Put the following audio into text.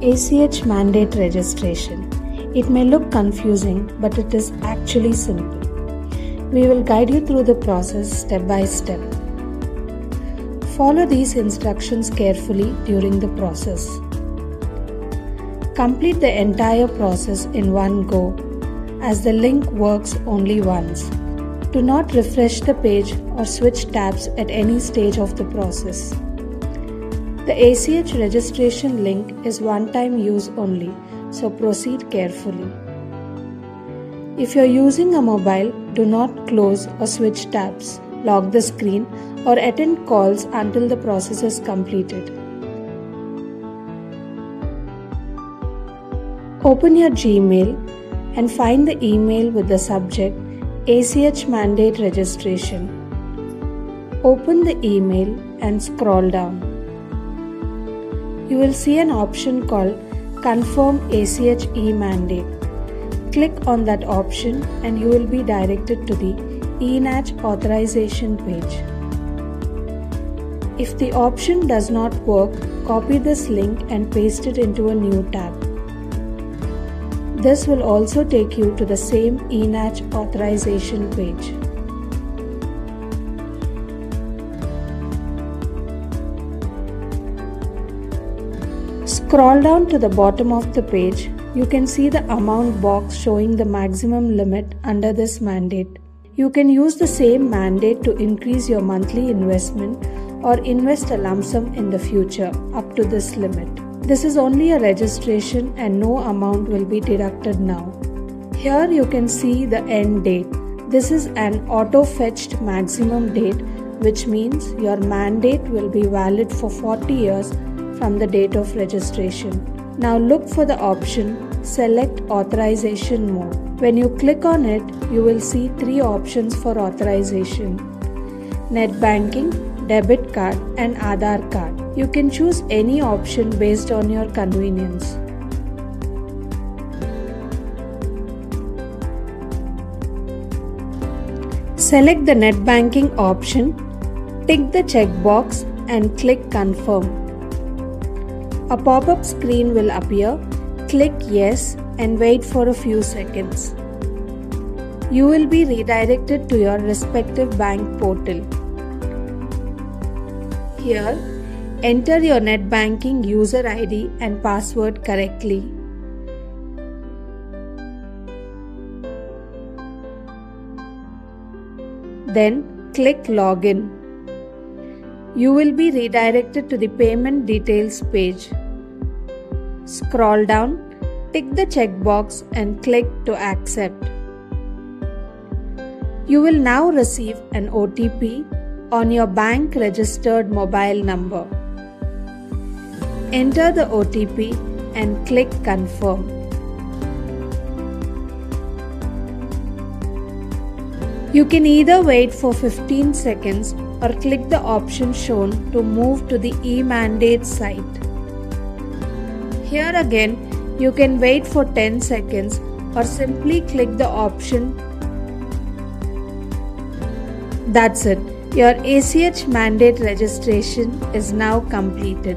ACH mandate registration. It may look confusing, but it is actually simple. We will guide you through the process step by step. Follow these instructions carefully during the process. Complete the entire process in one go, as the link works only once. Do not refresh the page or switch tabs at any stage of the process. The ACH registration link is one-time use only, so proceed carefully. If you are using a mobile, do not close or switch tabs, lock the screen, or attend calls until the process is completed. Open your Gmail and find the email with the subject ACH mandate registration. Open the email and scroll down. You will see an option called Confirm ACH e-mandate. Click on that option and you will be directed to the ACH authorization page. If the option does not work, copy this link and paste it into a new tab. This will also take you to the same ACH authorization page. Scroll down to the bottom of the page. You can see the amount box showing the maximum limit under this mandate. You can use the same mandate to increase your monthly investment or invest a lump sum in the future up to this limit. This is only a registration and no amount will be deducted now. Here you can see the end date. This is an auto-fetched maximum date, which means your mandate will be valid for 40 years from the date of registration. Now look for the option Select Authorization Mode. When you click on it, you will see three options for authorization: NetBanking, Debit card and Aadhaar card. You can choose any option based on your convenience. Select the NetBanking option, tick the checkbox and click Confirm. A pop-up screen will appear. Click Yes and wait for a few seconds. You will be redirected to your respective bank portal. Here, enter your NetBanking user ID and password correctly. Then click Login. You will be redirected to the payment details page. Scroll down, tick the checkbox and click to accept. You will now receive an OTP on your bank registered mobile number. Enter the OTP and click Confirm. You can either wait for 15 seconds or click the option shown to move to the e-mandate site. Here again, you can wait for 10 seconds or simply click the option. That's it. Your ACH mandate registration is now completed.